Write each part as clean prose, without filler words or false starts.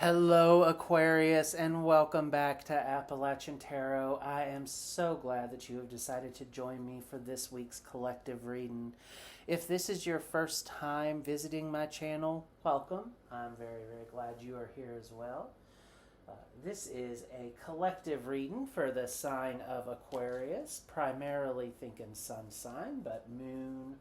Hello, Aquarius, and welcome back to Appalachian Tarot. I am so glad that you have decided to join me for this week's collective reading. If this is your first time visiting my channel, welcome. I'm very, very glad you are here as well. This is a collective reading for the sign of Aquarius, primarily thinking sun sign, but moon,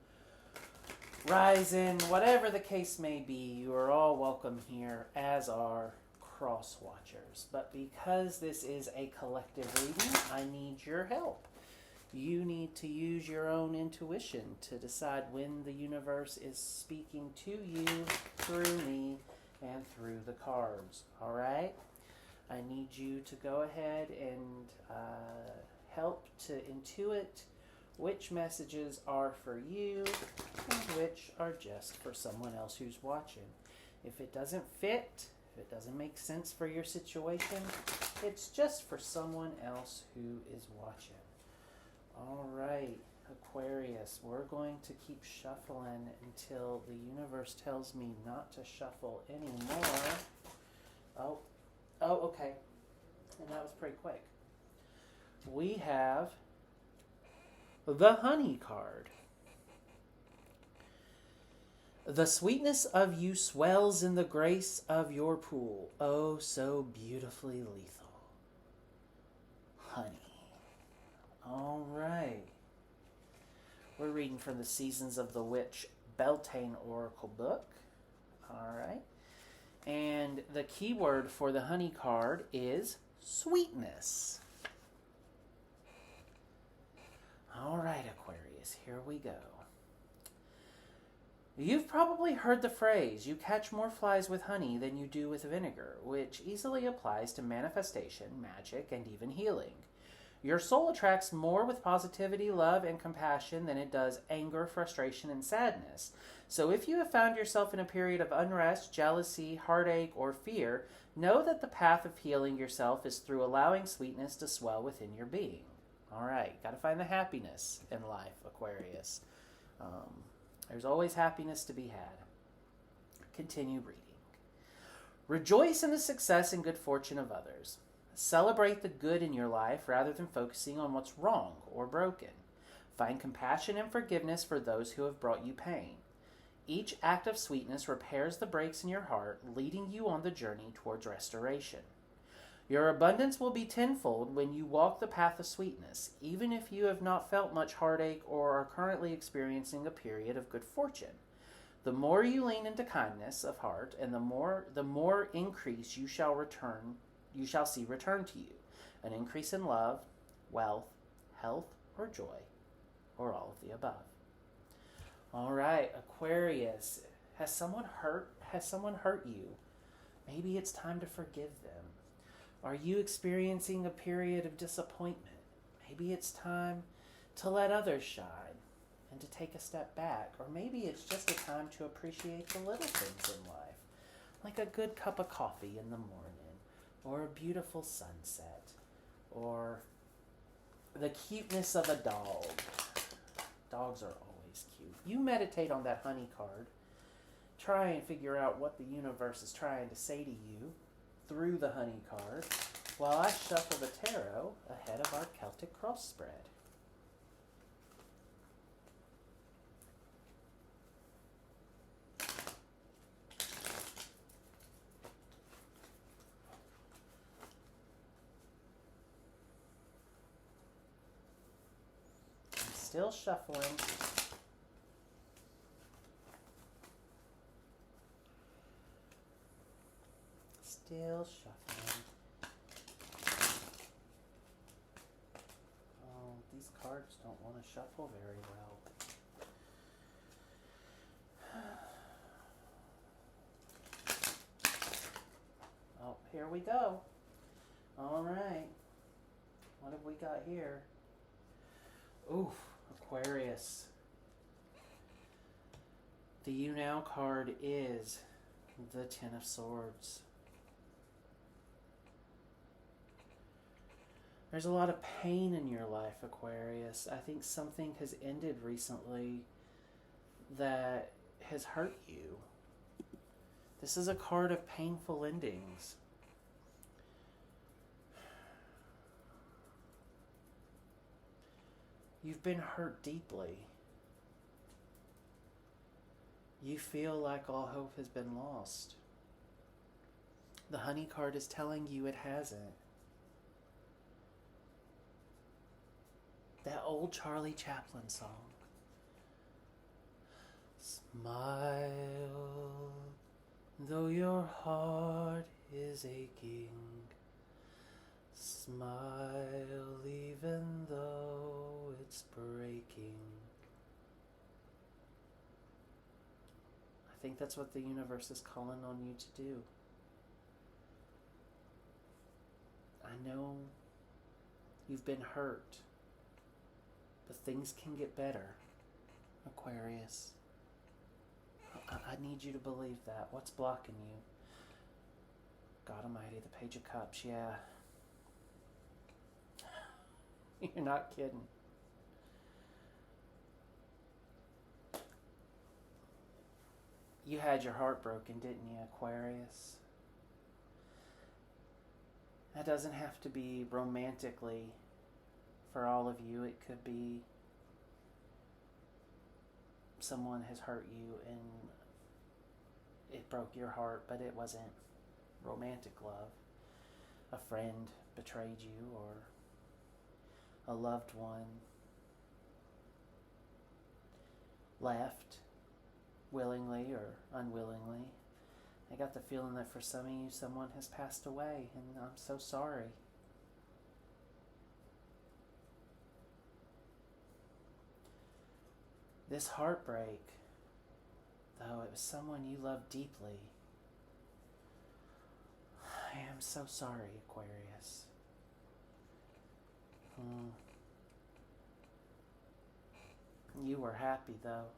rising, whatever the case may be, you are all welcome here, as are cross watchers. But because this is a collective reading, I need your help. You need to use your own intuition to decide when the universe is speaking to you through me and through the cards. All right? I need you to go ahead and help to intuit which messages are for you and which are just for someone else who's watching. If it doesn't fit, if it doesn't make sense for your situation, it's just for someone else who is watching. All right, Aquarius, we're going to keep shuffling until the universe tells me not to shuffle anymore. Oh, okay. And that was pretty quick. We have the Honey card. The sweetness of you swells in the grace of your pool. Oh, so beautifully lethal. Honey. All right. We're reading from the Seasons of the Witch Beltane Oracle book. All right. And the keyword for the Honey card is sweetness. All right, Aquarius, here we go. You've probably heard the phrase, you catch more flies with honey than you do with vinegar, which easily applies to manifestation, magic, and even healing. Your soul attracts more with positivity, love, and compassion than it does anger, frustration, and sadness. So if you have found yourself in a period of unrest, jealousy, heartache, or fear, know that the path of healing yourself is through allowing sweetness to swell within your being. All right, got to find the happiness in life, Aquarius. There's always happiness to be had. Continue reading. Rejoice in the success and good fortune of others. Celebrate the good in your life rather than focusing on what's wrong or broken. Find compassion and forgiveness for those who have brought you pain. Each act of sweetness repairs the breaks in your heart, leading you on the journey towards restoration. Your abundance will be tenfold when you walk the path of sweetness, even if you have not felt much heartache or are currently experiencing a period of good fortune. The more you lean into kindness of heart, and the more increase you shall see return to you. An increase in love, wealth, health, or joy, or all of the above. All right, Aquarius, has someone hurt you? Maybe it's time to forgive them. Are you experiencing a period of disappointment? Maybe it's time to let others shine and to take a step back. Or maybe it's just a time to appreciate the little things in life, like a good cup of coffee in the morning, or a beautiful sunset, or the cuteness of a dog. Dogs are always cute. You meditate on that Honey card. Try and figure out what the universe is trying to say to you through the Honey card, while I shuffle the tarot ahead of our Celtic cross spread. I'm still shuffling. Still shuffling. Oh, these cards don't want to shuffle very well. Oh, here we go. All right. What have we got here? Oof, Aquarius. The You Now card is the Ten of Swords. There's a lot of pain in your life, Aquarius. I think something has ended recently that has hurt you. This is a card of painful endings. You've been hurt deeply. You feel like all hope has been lost. The Honey card is telling you it hasn't. That old Charlie Chaplin song. Smile, though your heart is aching. Smile, even though it's breaking. I think that's what the universe is calling on you to do. I know you've been hurt, but things can get better, Aquarius. I need you to believe that. What's blocking you? God Almighty, the Page of Cups, yeah. You're not kidding. You had your heart broken, didn't you, Aquarius? That doesn't have to be romantically for all of you. It could be someone has hurt you and it broke your heart, but it wasn't romantic love. A friend betrayed you, or a loved one left willingly or unwillingly. I got the feeling that for some of you, someone has passed away, and I'm so sorry. This heartbreak, though it was someone you loved deeply, I am so sorry, Aquarius. You were happy, though,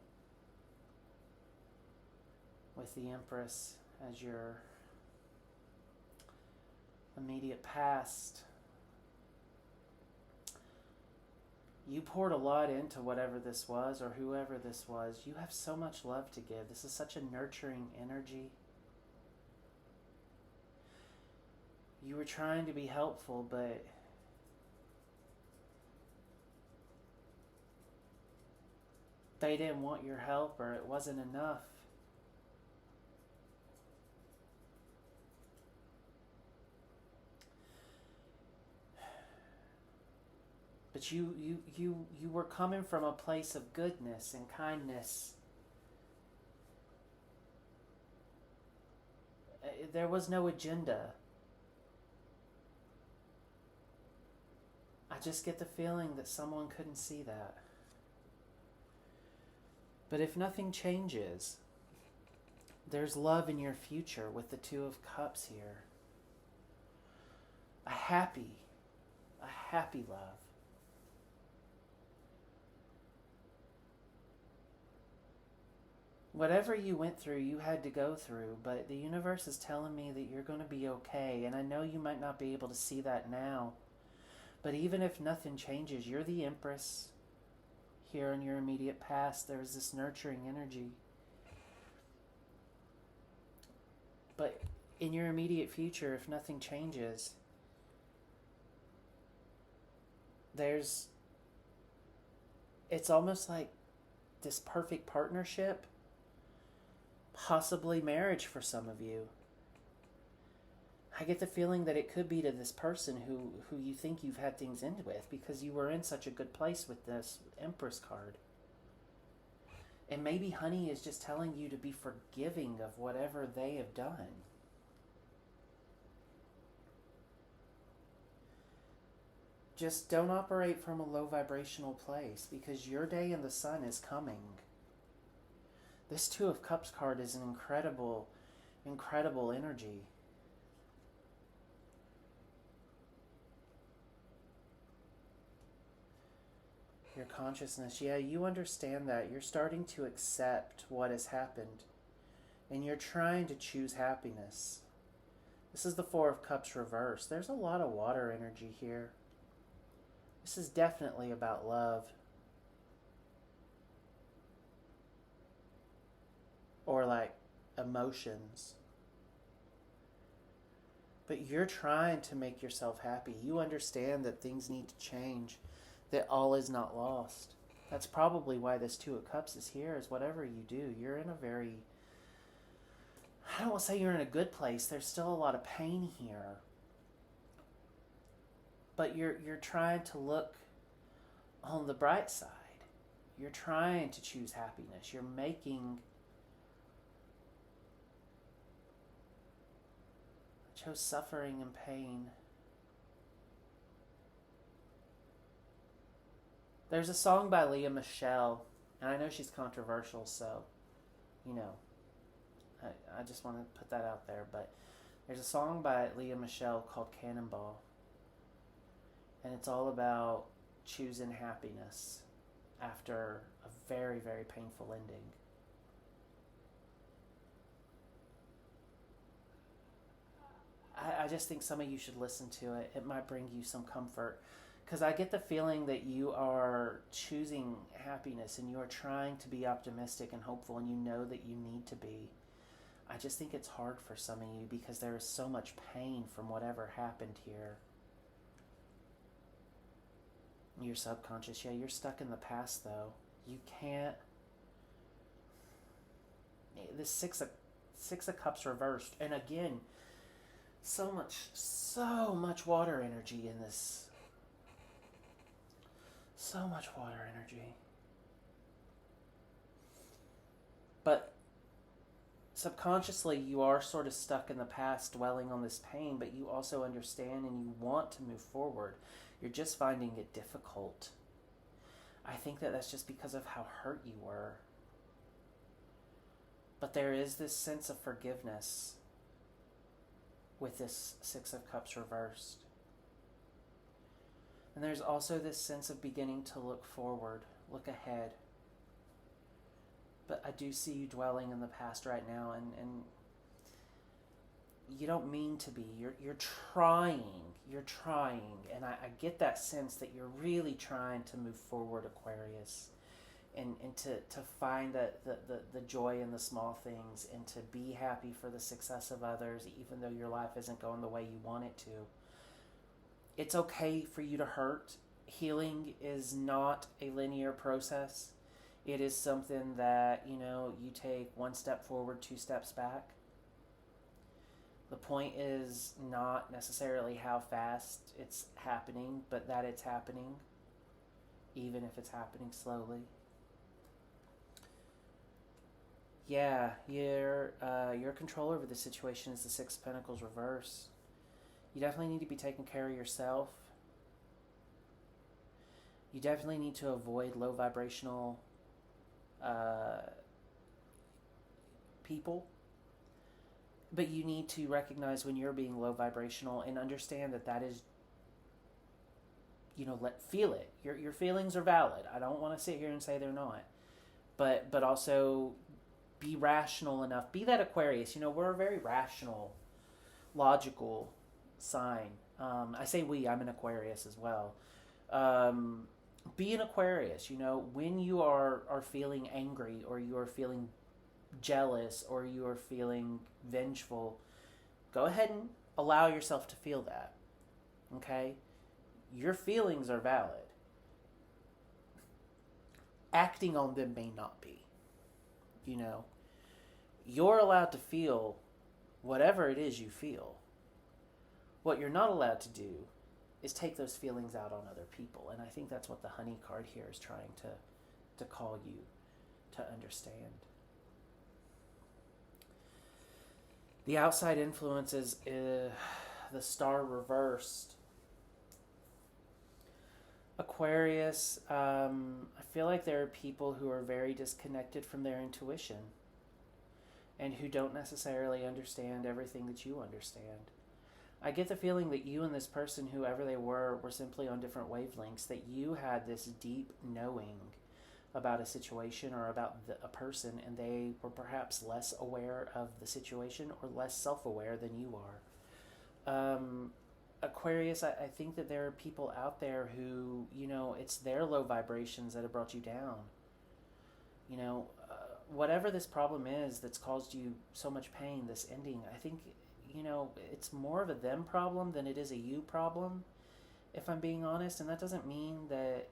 with the Empress as your immediate past. You poured a lot into whatever this was or whoever this was. You have so much love to give. This is such a nurturing energy. You were trying to be helpful, but they didn't want your help, or it wasn't enough. But you were coming from a place of goodness and kindness. There was no agenda. I just get the feeling that someone couldn't see that. But if nothing changes, there's love in your future with the Two of Cups here. A happy love. Whatever you went through, you had to go through, but the universe is telling me that you're going to be okay, and I know you might not be able to see that now, but even if nothing changes, you're the Empress. Here in your immediate past, there's this nurturing energy. But in your immediate future, if nothing changes, it's almost like this perfect partnership, possibly marriage for some of you. I get the feeling that it could be to this person who you think you've had things in with, because you were in such a good place with this Empress card. And maybe Honey is just telling you to be forgiving of whatever they have done. Just don't operate from a low vibrational place, because your day in the sun is coming. This Two of Cups card is an incredible energy. Your consciousness, yeah, you understand that. You're starting to accept what has happened, and you're trying to choose happiness. This is the Four of Cups reversed. There's a lot of water energy here. This is definitely about love. Or like emotions. But you're trying to make yourself happy. You understand that things need to change, that all is not lost. That's probably why this Two of Cups is here, is whatever you do, you're in a very, I don't want to say you're in a good place. There's still a lot of pain here. But you're trying to look on the bright side. You're trying to choose happiness. You're making... I chose suffering and pain. There's a song by Leah Michelle, and I know she's controversial, so, you know, I just want to put that out there, but there's a song by Leah Michelle called Cannonball, and it's all about choosing happiness after a very, very painful ending. I just think some of you should listen to it. It might bring you some comfort. Because I get the feeling that you are choosing happiness and you are trying to be optimistic and hopeful, and you know that you need to be. I just think it's hard for some of you because there is so much pain from whatever happened here. Your subconscious, yeah, you're stuck in the past though. You can't... This Six of Cups reversed. And again, so much water energy in this. So much water energy. But subconsciously, you are sort of stuck in the past, dwelling on this pain, but you also understand and you want to move forward. You're just finding it difficult. I think that that's just because of how hurt you were. But there is this sense of forgiveness with this Six of Cups reversed. And there's also this sense of beginning to look forward, look ahead. But I do see you dwelling in the past right now, and you don't mean to be. You're trying, and I get that sense that you're really trying to move forward, Aquarius, and to find the joy in the small things, and to be happy for the success of others, even though your life isn't going the way you want it to. It's okay for you to hurt. Healing is not a linear process. It is something that, you take one step forward, two steps back. The point is not necessarily how fast it's happening, but that it's happening, even if it's happening slowly. Yeah, your control over the situation is the Six of Pentacles reverse. You definitely need to be taking care of yourself. You definitely need to avoid low vibrational people. But you need to recognize when you're being low vibrational and understand that is, feel it. Your feelings are valid. I don't want to sit here and say they're not. But also be rational enough. Be that Aquarius. We're a very rational, logical sign. I say we, I'm an Aquarius as well. Be an Aquarius, when you are feeling angry, or you are feeling jealous, or you are feeling vengeful, go ahead and allow yourself to feel that. Okay? Your feelings are valid. Acting on them may not be. You're allowed to feel whatever it is you feel. What you're not allowed to do is take those feelings out on other people. And I think that's what the Honey card here is trying to call you to understand. The outside influences, the Star reversed. Aquarius, I feel like there are people who are very disconnected from their intuition and who don't necessarily understand everything that you understand. I get the feeling that you and this person, whoever they were simply on different wavelengths, that you had this deep knowing about a situation or about a person, and they were perhaps less aware of the situation or less self-aware than you are. Aquarius, I think that there are people out there who, it's their low vibrations that have brought you down. Whatever this problem is that's caused you so much pain, this ending, I think, it's more of a them problem than it is a you problem, if I'm being honest. And that doesn't mean that,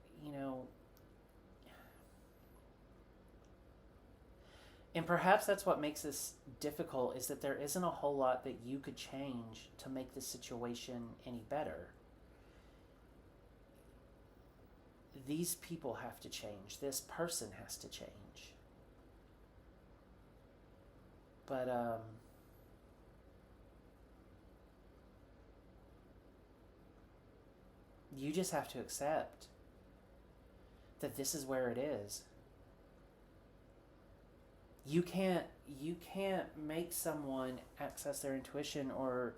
and perhaps that's what makes this difficult, is that there isn't a whole lot that you could change to make the situation any better. These people have to change. This person has to change. But, you just have to accept that this is where it is. You can't make someone access their intuition or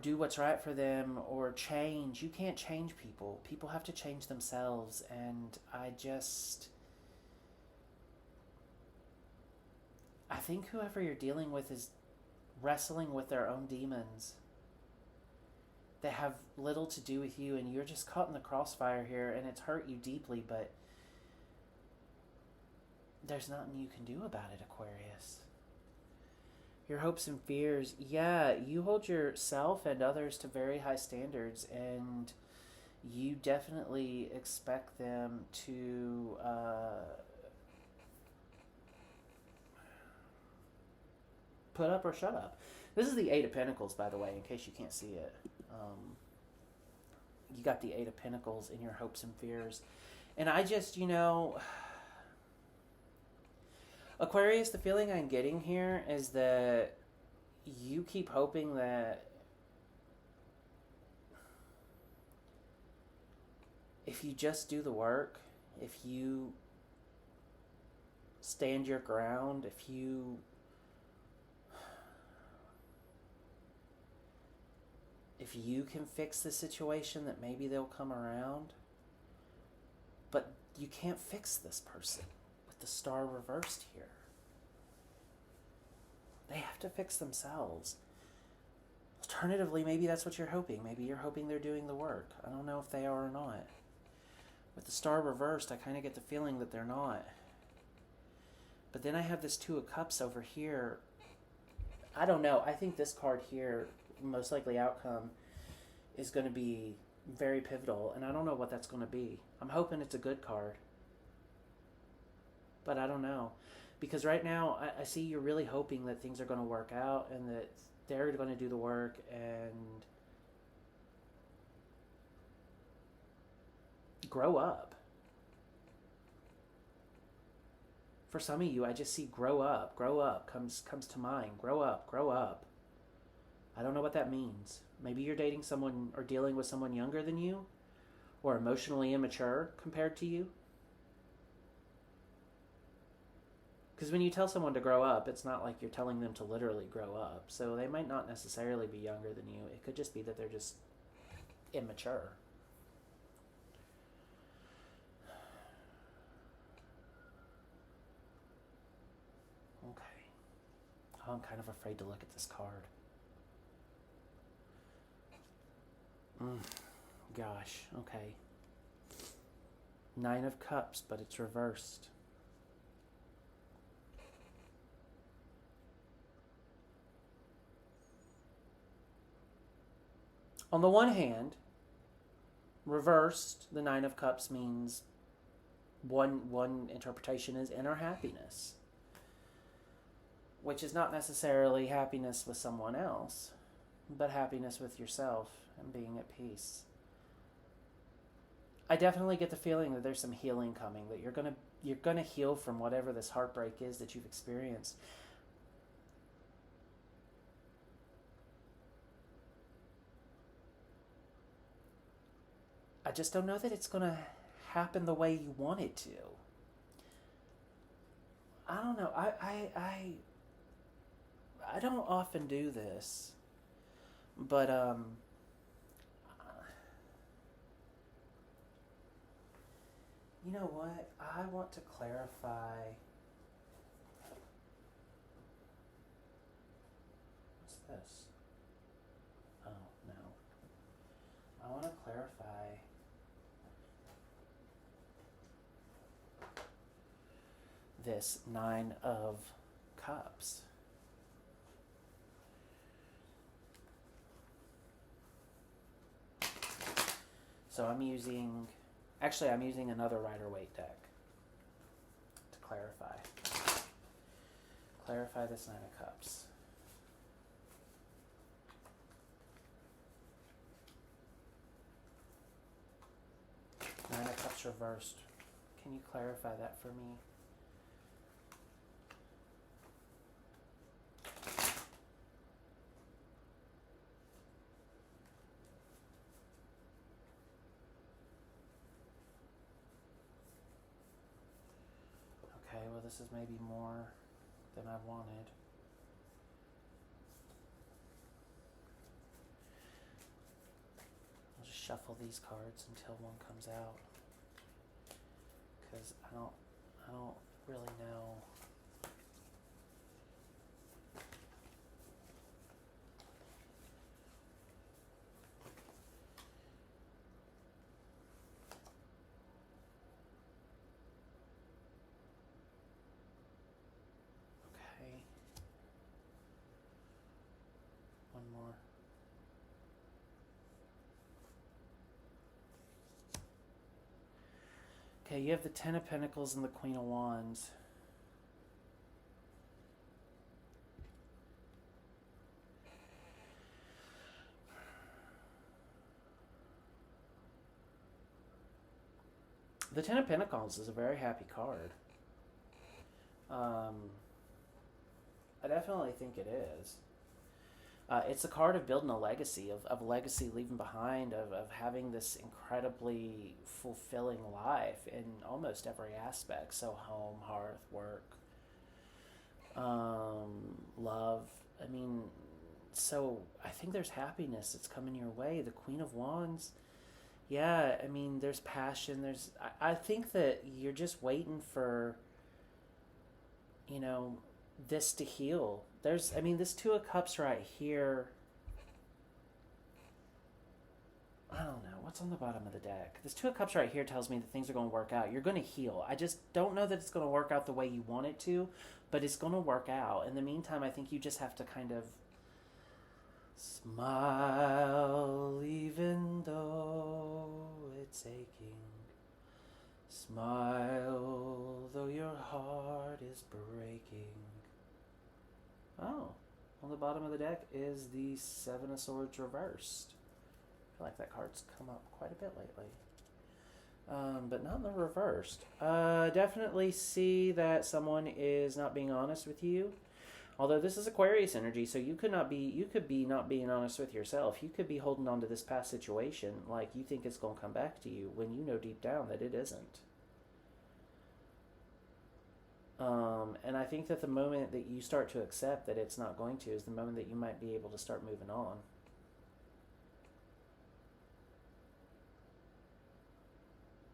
do what's right for them or change. You can't change people. People have to change themselves. And I think whoever you're dealing with is wrestling with their own demons. They have little to do with you, and you're just caught in the crossfire here, and it's hurt you deeply, but there's nothing you can do about it, Aquarius. Your hopes and fears, yeah, you hold yourself and others to very high standards, and you definitely expect them to put up or shut up. This is the Eight of Pentacles, by the way, in case you can't see it. You got the Eight of Pentacles in your hopes and fears. And I just, Aquarius, the feeling I'm getting here is that you keep hoping that if you just do the work, if you stand your ground, if you can fix the situation, that maybe they'll come around. But you can't fix this person with the Star reversed here. They have to fix themselves. Alternatively, maybe that's what you're hoping. Maybe you're hoping they're doing the work. I don't know if they are or not. With the Star reversed, I kind of get the feeling that they're not. But then I have this Two of Cups over here. I don't know. I think this card here, most likely outcome, is going to be very pivotal, and I don't know what that's going to be. I'm hoping it's a good card, but I don't know, because right now I see you're really hoping that things are going to work out and that they're going to do the work. And grow up. For some of you, I just see grow up comes to mind. Grow up. I don't know what that means. Maybe you're dating someone or dealing with someone younger than you, or emotionally immature compared to you. Because when you tell someone to grow up, it's not like you're telling them to literally grow up. So they might not necessarily be younger than you. It could just be that they're just immature. Okay. Oh, I'm kind of afraid to look at this card. Gosh, okay. Nine of Cups, but it's reversed. On the one hand, reversed, the Nine of Cups means one interpretation is inner happiness, which is not necessarily happiness with someone else, but happiness with yourself and being at peace. I definitely get the feeling that there's some healing coming, that you're gonna heal from whatever this heartbreak is that you've experienced. I just don't know that it's gonna happen the way you want it to. I don't know. I don't often do this, but you know what? I want to clarify. What's this? Oh, no. I want to clarify this Nine of Cups. So I'm using, actually I'm using another Rider-Waite deck to clarify. Clarify this Nine of Cups. Nine of Cups reversed. Can you clarify that for me? Okay, well this is maybe more than I wanted. I'll just shuffle these cards until one comes out, because I don't really know. Okay. One more. Okay, you have the Ten of Pentacles and the Queen of Wands. The Ten of Pentacles is a very happy card. I definitely think it is. It's a card of building a legacy, of legacy leaving behind, of having this incredibly fulfilling life in almost every aspect. So home, hearth, work, love. I mean, so I think there's happiness that's coming your way. The Queen of Wands, yeah, I mean, there's passion. I think that you're just waiting for, you know, this to heal. This Two of Cups right here. I don't know. What's on the bottom of the deck? This Two of Cups right here tells me that things are going to work out. You're going to heal. I just don't know that it's going to work out the way you want it to, but it's going to work out. In the meantime, I think you just have to kind of smile even though it's aching. Smile though your heart is breaking. Oh, on the bottom of the deck is the Seven of Swords reversed. I feel like that card's come up quite a bit lately. But not in the reversed. Definitely see that someone is not being honest with you. Although this is Aquarius energy, so you could be not being honest with yourself. You could be holding on to this past situation like you think it's going to come back to you when you know deep down that it isn't. And I think that the moment that you start to accept that it's not going to is the moment that you might be able to start moving on.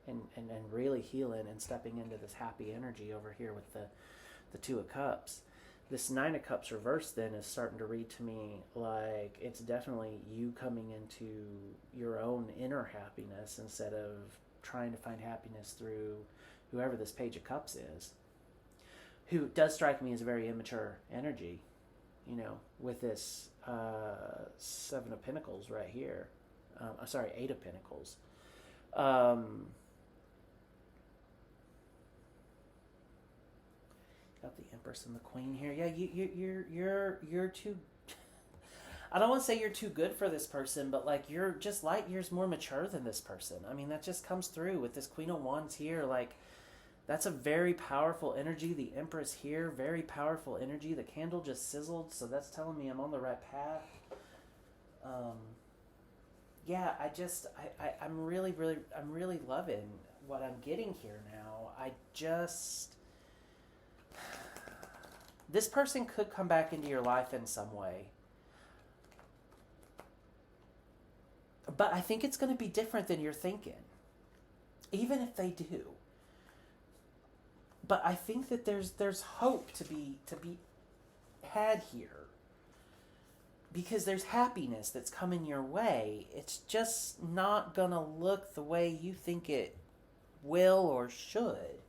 And really healing and stepping into this happy energy over here with the Two of Cups. This Nine of Cups reversed then is starting to read to me like it's definitely you coming into your own inner happiness instead of trying to find happiness through whoever this Page of Cups is. Who does strike me as a very immature energy, you know, with this Seven of Pentacles right here. Eight of Pentacles. Got the Empress and the Queen here. Yeah, you're too. I don't want to say you're too good for this person, but like you're just light years more mature than this person. I mean, that just comes through with this Queen of Wands here. Like, that's a very powerful energy. The Empress here, very powerful energy. The candle just sizzled, so that's telling me I'm on the right path. Yeah, I'm really loving what I'm getting here now. This person could come back into your life in some way. But I think it's going to be different than you're thinking. Even if they do. But I think that there's hope to be had here. Because there's happiness that's coming your way. It's just not going to look the way you think it will or should.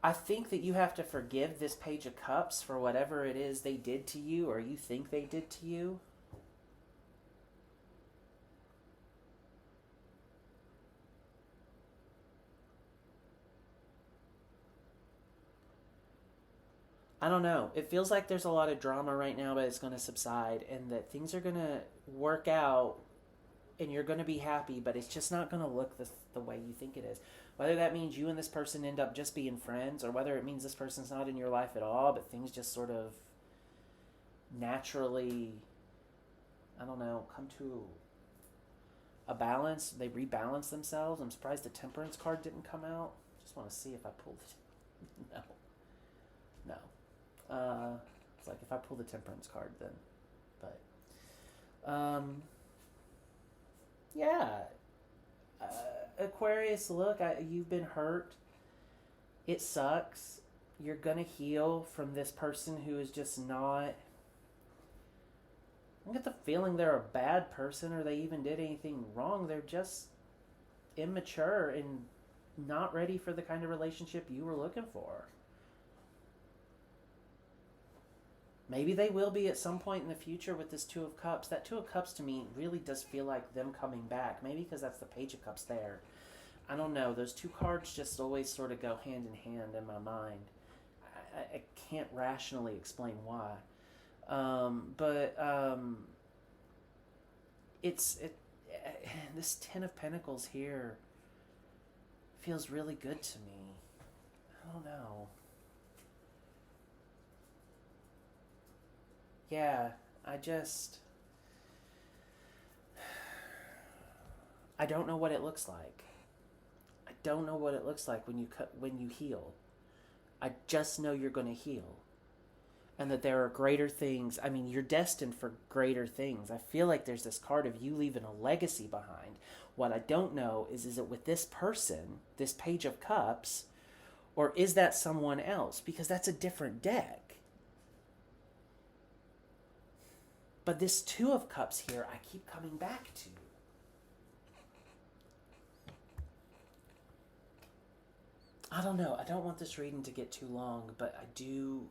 I think that you have to forgive this Page of Cups for whatever it is they did to you or you think they did to you. I don't know. It feels like there's a lot of drama right now, but it's going to subside and that things are going to work out and you're going to be happy, but it's just not going to look the way you think it is. Whether that means you and this person end up just being friends or whether it means this person's not in your life at all, but things just sort of naturally, I don't know, come to a balance. They rebalance themselves. I'm surprised the Temperance card didn't come out. Just want to see if I pulled it. No. It's like if I pull the Temperance card then. But, yeah. Aquarius, look, you've been hurt. It sucks. You're going to heal from this person who is just not... I don't get the feeling they're a bad person or they even did anything wrong. They're just immature and not ready for the kind of relationship you were looking for. Maybe they will be at some point in the future with this Two of Cups. That Two of Cups to me really does feel like them coming back. Maybe because that's the Page of Cups there. I don't know. Those two cards just always sort of go hand in hand in my mind. I can't rationally explain why. This Ten of Pentacles here feels really good to me. I don't know. Yeah, I don't know what it looks like. I don't know what it looks like when you heal. I just know you're going to heal. And that there are greater things. I mean, you're destined for greater things. I feel like there's this card of you leaving a legacy behind. What I don't know is it with this person, this Page of Cups, or is that someone else? Because that's a different deck. But this Two of Cups here, I keep coming back to. I don't know. I don't want this reading to get too long, but I do...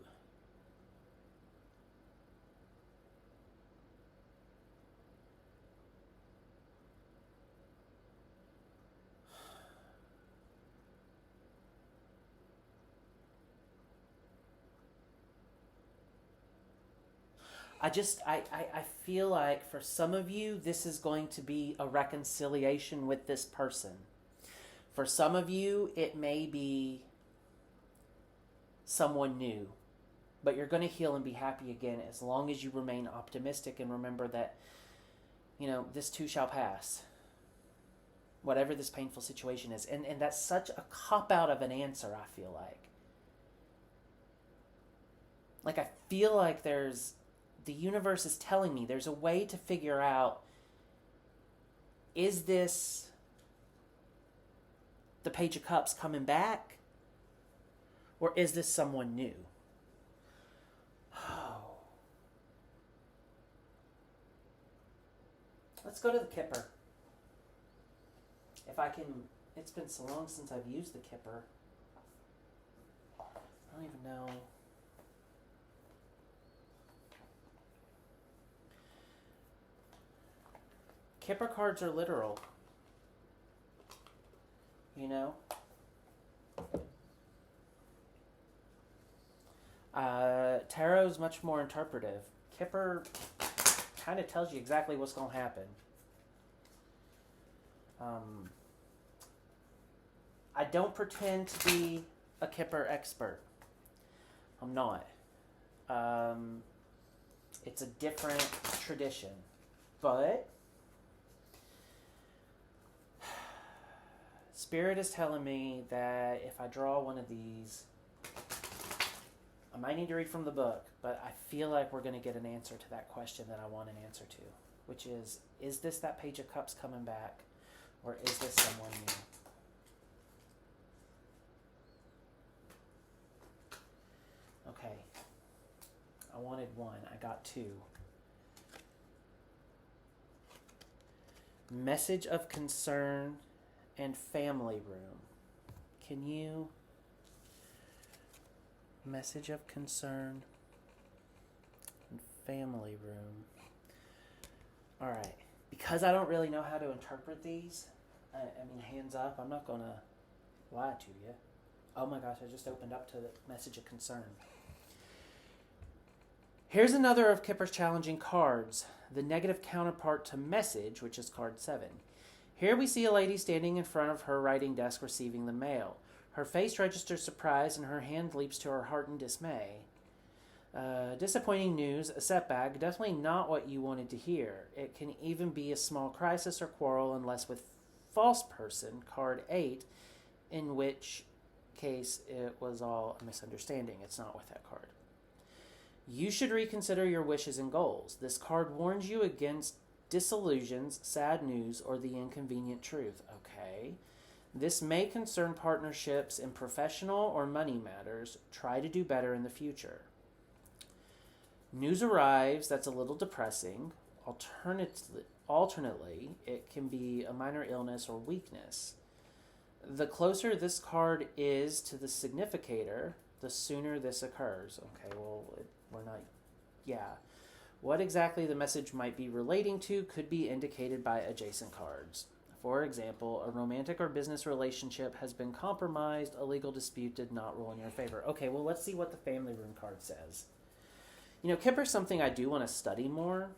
I feel like for some of you, this is going to be a reconciliation with this person. For some of you, it may be someone new. But you're going to heal and be happy again as long as you remain optimistic and remember that, this too shall pass. Whatever this painful situation is. And that's such a cop-out of an answer, I feel like. Like, I feel like the universe is telling me there's a way to figure out, is this the Page of Cups coming back? Or is this someone new? Oh. Let's go to the Kipper. If I can, it's been so long since I've used the Kipper. I don't even know. Kipper cards are literal. Tarot's much more interpretive. Kipper kind of tells you exactly what's going to happen. I don't pretend to be a Kipper expert. I'm not. It's a different tradition. But Spirit is telling me that if I draw one of these, I might need to read from the book, but I feel like we're going to get an answer to that question that I want an answer to, which is this that Page of Cups coming back, or is this someone new? Okay. I wanted one. I got two. Message of concern and family room. Can you Message of concern. And family room. Alright. Because I don't really know how to interpret these, I mean, hands up, I'm not going to lie to you. Oh my gosh, I just opened up to the message of concern. Here's another of Kipper's challenging cards, the negative counterpart to message, which is card 7. Here we see a lady standing in front of her writing desk receiving the mail. Her face registers surprise and her hand leaps to her heart in dismay. Disappointing news, a setback, definitely not what you wanted to hear. It can even be a small crisis or quarrel unless with false person, card 8, in which case it was all a misunderstanding. It's not with that card. You should reconsider your wishes and goals. This card warns you against disillusions, sad news, or the inconvenient truth. Okay. This may concern partnerships in professional or money matters. Try to do better in the future. News arrives that's a little depressing. Alternately, it can be a minor illness or weakness. The closer this card is to the significator, the sooner this occurs. Okay, well, we're not... Yeah. What exactly the message might be relating to could be indicated by adjacent cards. For example, a romantic or business relationship has been compromised. A legal dispute did not rule in your favor. Okay, well, let's see what the family room card says. You know, Kipper's something I do want to study more.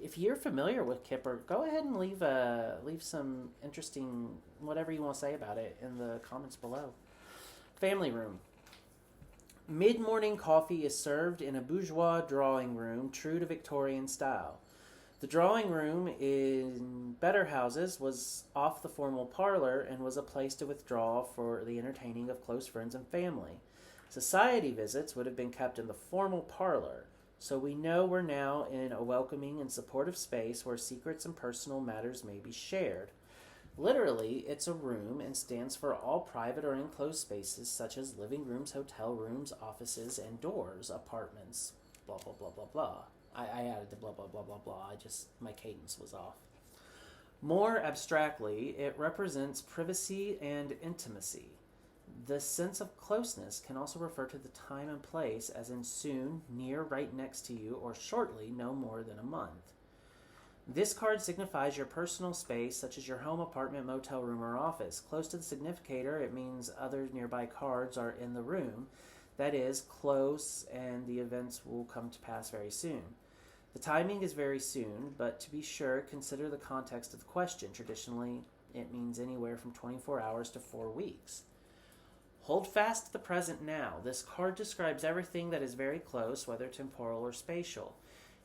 If you're familiar with Kipper, go ahead and leave some interesting whatever you want to say about it in the comments below. Family room. Mid-morning coffee is served in a bourgeois drawing room, true to Victorian style. The drawing room in better houses was off the formal parlor and was a place to withdraw for the entertaining of close friends and family. Society visits would have been kept in the formal parlor, so we know we're now in a welcoming and supportive space where secrets and personal matters may be shared. Literally, it's a room and stands for all private or enclosed spaces such as living rooms, hotel rooms, offices, and doors, apartments, blah, blah, blah, blah, blah. I added the blah, blah, blah, blah, blah. My cadence was off. More abstractly, it represents privacy and intimacy. The sense of closeness can also refer to the time and place, as in soon, near, right next to you, or shortly, no more than a month. This card signifies your personal space, such as your home, apartment, motel room, or office. Close to the significator, it means other nearby cards are in the room. That is, close, and the events will come to pass very soon. The timing is very soon, but to be sure, consider the context of the question. Traditionally, it means anywhere from 24 hours to 4 weeks. Hold fast to the present now. This card describes everything that is very close, whether temporal or spatial.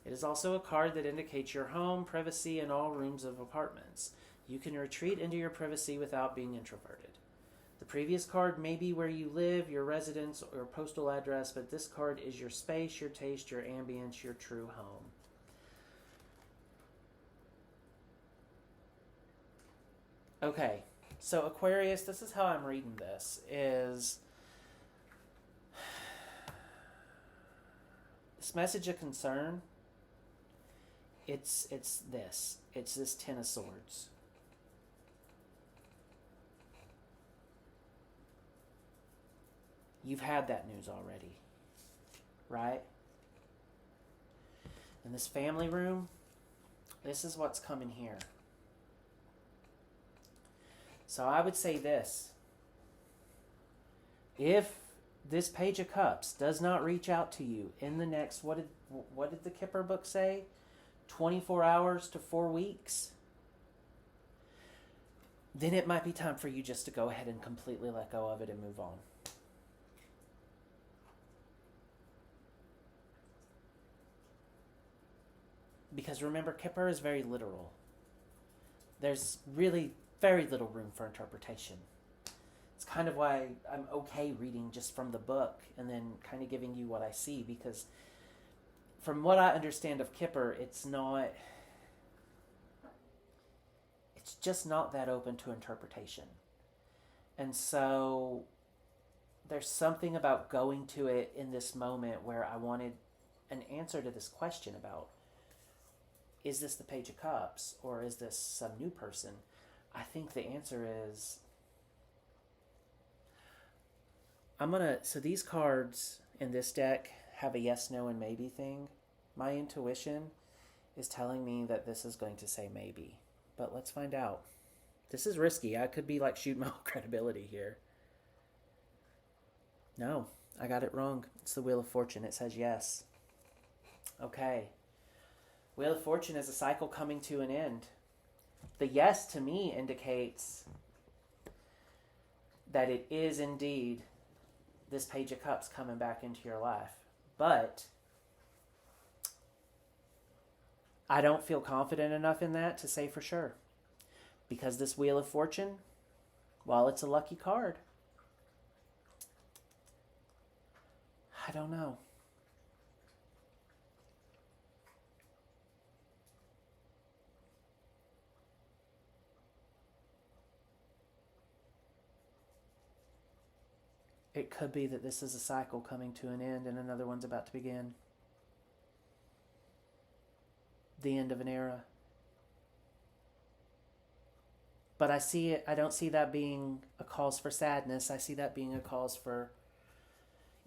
It is also a card that indicates your home, privacy, and all rooms of apartments. You can retreat into your privacy without being introverted. The previous card may be where you live, your residence, or postal address, but this card is your space, your taste, your ambience, your true home. Okay, so Aquarius, this is how I'm reading this, is this message of concern, it's this 10 of Swords. You've had that news already, right? In this family room, this is what's coming here. So I would say this. If this Page of Cups does not reach out to you in the next, what did the Kipper book say? 24 hours to 4 weeks? Then it might be time for you just to go ahead and completely let go of it and move on. Because remember, Kipper is very literal. There's really very little room for interpretation. It's kind of why I'm okay reading just from the book and then kind of giving you what I see, because from what I understand of Kipper, it's just not that open to interpretation. And so there's something about going to it in this moment where I wanted an answer to this question about, is this the Page of Cups or is this some new person? I think the answer is, So these cards in this deck have a yes, no, and maybe thing. My intuition is telling me that this is going to say maybe. But let's find out. This is risky. I could be like shooting my whole credibility here. No, I got it wrong. It's the Wheel of Fortune. It says yes. Okay. Wheel of Fortune is a cycle coming to an end. The yes to me indicates that it is indeed this Page of Cups coming back into your life. But I don't feel confident enough in that to say for sure. Because this Wheel of Fortune, while it's a lucky card, I don't know. It could be that this is a cycle coming to an end and another one's about to begin. The end of an era. But I don't see that being a cause for sadness. I see that being a cause for,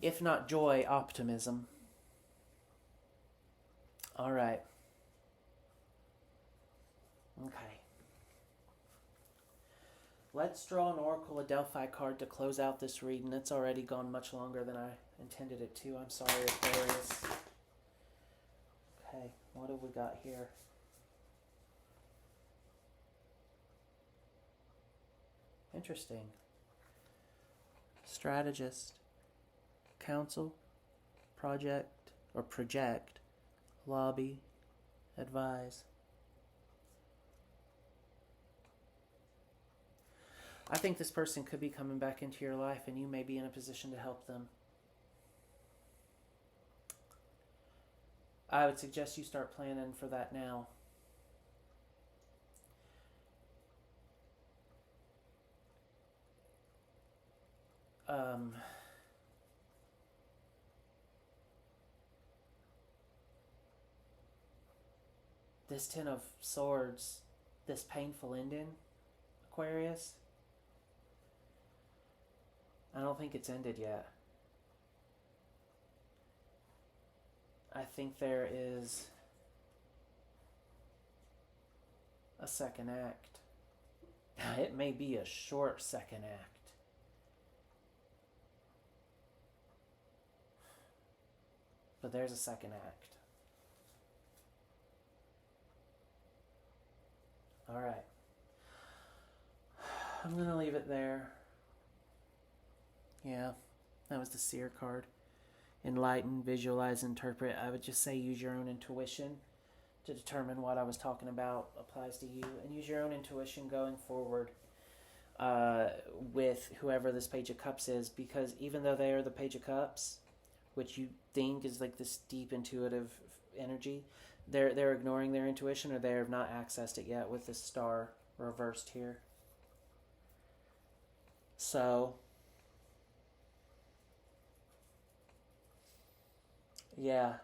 if not joy, optimism. All right. Okay. Let's draw an Oracle of Delphi card to close out this reading. It's already gone much longer than I intended it to. I'm sorry, Aquarius. Okay, what have we got here? Interesting. Strategist, counsel, project, lobby, advise. I think this person could be coming back into your life and you may be in a position to help them. I would suggest you start planning for that now. This Ten of Swords, this painful ending, Aquarius, I don't think it's ended yet. I think there is a second act. It may be a short second act. But there's a second act. All right. I'm going to leave it there. Yeah, that was the Seer card. Enlighten, visualize, interpret. I would just say use your own intuition to determine what I was talking about applies to you. And use your own intuition going forward with whoever this Page of Cups is. Because even though they are the Page of Cups, which you think is like this deep intuitive energy, they're ignoring their intuition, or they have not accessed it yet with this star reversed here. So yeah.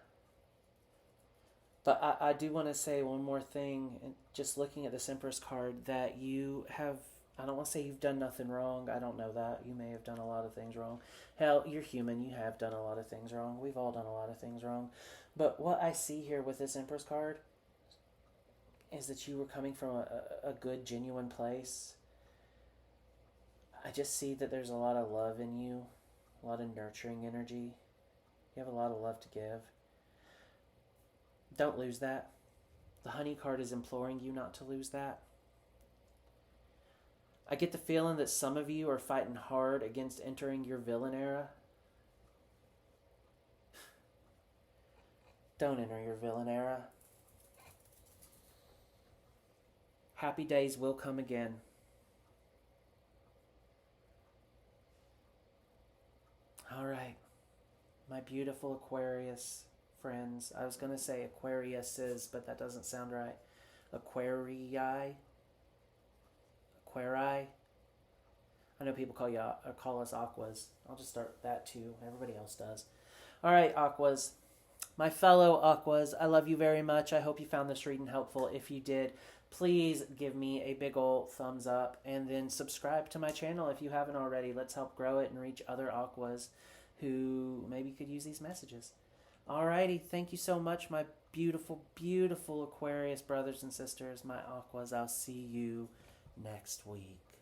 But I do want to say one more thing, and just looking at this Empress card, that you have, I don't want to say you've done nothing wrong. I don't know that. You may have done a lot of things wrong. Hell, you're human. You have done a lot of things wrong. We've all done a lot of things wrong. But what I see here with this Empress card is that you were coming from a good, genuine place. I just see that there's a lot of love in you, a lot of nurturing energy. You have a lot of love to give. Don't lose that. The Honey card is imploring you not to lose that. I get the feeling that some of you are fighting hard against entering your villain era. Don't enter your villain era. Happy days will come again. All right. My beautiful Aquarius friends. I was going to say Aquariuses, but that doesn't sound right. Aquarii. I know people call us Aquas. I'll just start that too. Everybody else does. All right, Aquas. My fellow Aquas, I love you very much. I hope you found this reading helpful. If you did, please give me a big ol' thumbs up and then subscribe to my channel if you haven't already. Let's help grow it and reach other aquas who maybe could use these messages. Alrighty, thank you so much, my beautiful, beautiful Aquarius brothers and sisters, my aquas. I'll see you next week.